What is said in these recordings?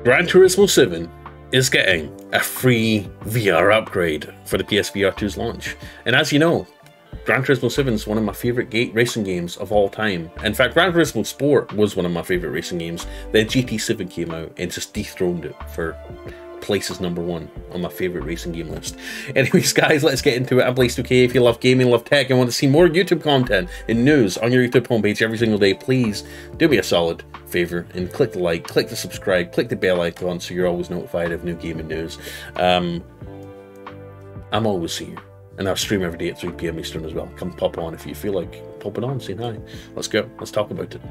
Gran Turismo 7 is getting a free VR upgrade for the PSVR2's launch. And as you know, Gran Turismo 7 is one of my favourite racing games of all time. In fact, Gran Turismo Sport was one of my favourite racing games. Then GT7 came out and just dethroned it for places #1 on my favourite racing game list. Anyways, guys, let's get into it. I'm Blaze2K. If you love gaming, love tech, and want to see more YouTube content and news on your YouTube homepage every single day, please do me a solid favour and click the like, click the subscribe, click the bell icon so you're always notified of new gaming news. I'm always here, and I'll stream every day at 3 PM Eastern as well. Come pop on if you feel like popping on, saying hi. Let's go. Let's talk about it.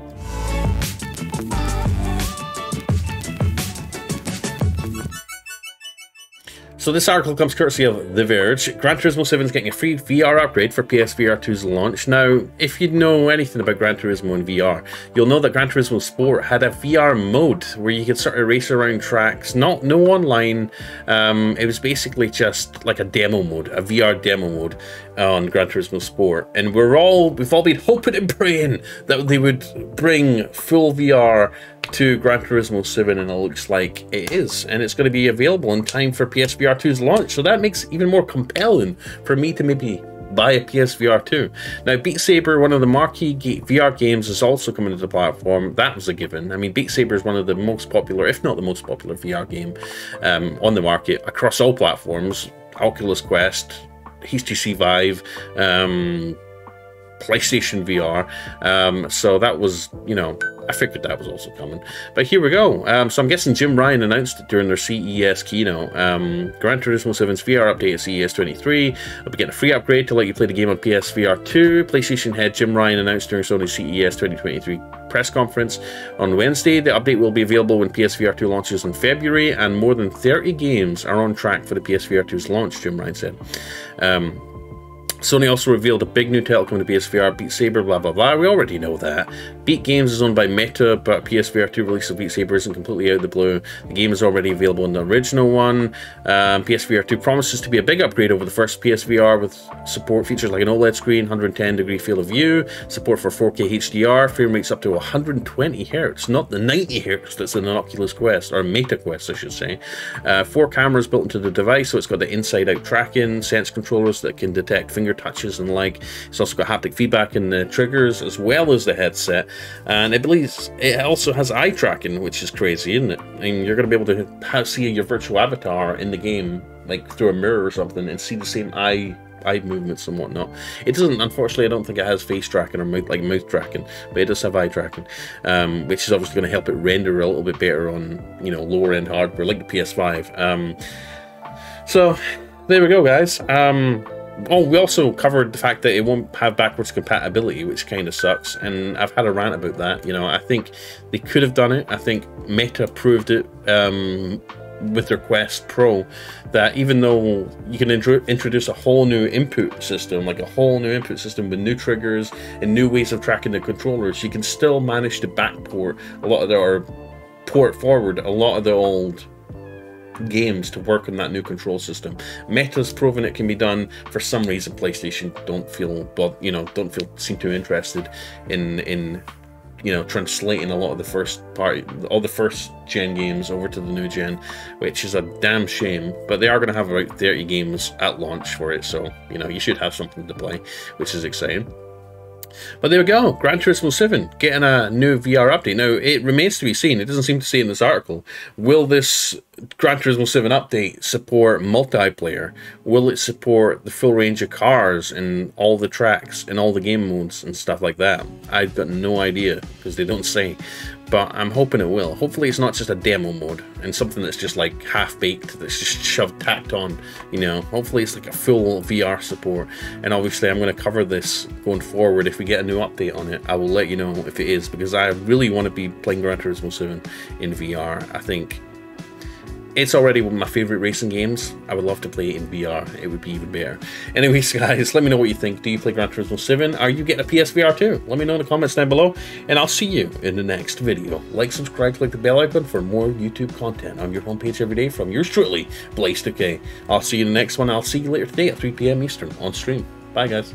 So this article comes courtesy of The Verge. Gran Turismo 7 is getting a free VR upgrade for PSVR2's launch. Now, if you know anything about Gran Turismo in VR, you'll know that Gran Turismo Sport had a VR mode where you could sort of race around tracks, no online. It was basically just like a demo mode, a VR demo mode on Gran Turismo Sport. And we've all been hoping and praying that they would bring full VR to Gran Turismo 7, and it looks like it is, and it's going to be available in time for PSVR2's launch, so that makes it even more compelling for me to maybe buy a PSVR2. Now, Beat Saber, one of the marquee VR games, is also coming to the platform. That was a given. I mean, Beat Saber is one of the most popular, if not the most popular VR game on the market across all platforms. Oculus Quest, HTC Vive, PlayStation VR, so that was, you know, I figured that was also coming. But here we go. So I'm guessing Jim Ryan announced it during their CES keynote. Gran Turismo 7's VR update at CES 23. I'll be getting a free upgrade to let you play the game on PSVR 2. PlayStation head Jim Ryan announced during Sony's CES 2023 press conference on Wednesday. The update will be available when PSVR 2 launches in February, and more than 30 games are on track for the PSVR 2's launch, Jim Ryan said. Sony also revealed a big new title coming to PSVR, Beat Saber, blah blah blah. We already know that. Beat Games is owned by Meta, but PSVR 2 release of Beat Saber isn't completely out of the blue. The game is already available in the original one. PSVR 2 promises to be a big upgrade over the first PSVR, with support features like an OLED screen, 110-degree field of view, support for 4K HDR, frame rates up to 120 Hz, not the 90 Hz that's in an Oculus Quest, or Meta Quest I should say. 4 cameras built into the device, so it's got the inside-out tracking, sense controllers that can detect finger touches and like. It's also got haptic feedback in the triggers as well as the headset, and I believe it also has eye tracking, which is crazy, isn't it? I mean, you're going to be able to see your virtual avatar in the game, like through a mirror or something, and see the same eye movements and whatnot. It doesn't, unfortunately, I don't think it has face tracking or mouth tracking, but it does have eye tracking, which is obviously going to help it render a little bit better on, you know, lower end hardware like the PS5. So there we go, guys. Oh, we also covered the fact that it won't have backwards compatibility, which kind of sucks, and I've had a rant about that. You know, I think they could have done it. I think Meta proved it with their Quest Pro, that even though you can introduce a whole new input system, like a whole new input system with new triggers and new ways of tracking the controllers, you can still manage to backport a lot of the, or port forward a lot of the old games to work on that new control system. Meta's proven it can be done. For some reason, PlayStation seem too interested in you know, translating a lot of the first gen games over to the new gen, which is a damn shame. But they are going to have about 30 games at launch for it, so you know, you should have something to play, which is exciting. But there we go, Gran Turismo 7 getting a new VR update. Now, it remains to be seen, it doesn't seem to say in this article, will this Gran Turismo 7 update support multiplayer? Will it support the full range of cars and all the tracks and all the game modes and stuff like that? I've got no idea, because they don't say. But I'm hoping it will. Hopefully it's not just a demo mode and something that's just like half-baked, that's just tacked on, you know. Hopefully it's like a full VR support. And obviously I'm going to cover this going forward. If we get a new update on it, I will let you know if it is, because I really want to be playing Gran Turismo 7 in VR. I think it's already one of my favourite racing games. I would love to play it in VR. It would be even better. Anyways, guys, let me know what you think. Do you play Gran Turismo 7? Are you getting a PSVR 2? Let me know in the comments down below, and I'll see you in the next video. Like, subscribe, click the bell icon for more YouTube content on your homepage every day from yours truly, Blaze2K. I'll see you in the next one. I'll see you later today at 3 PM Eastern on stream. Bye, guys.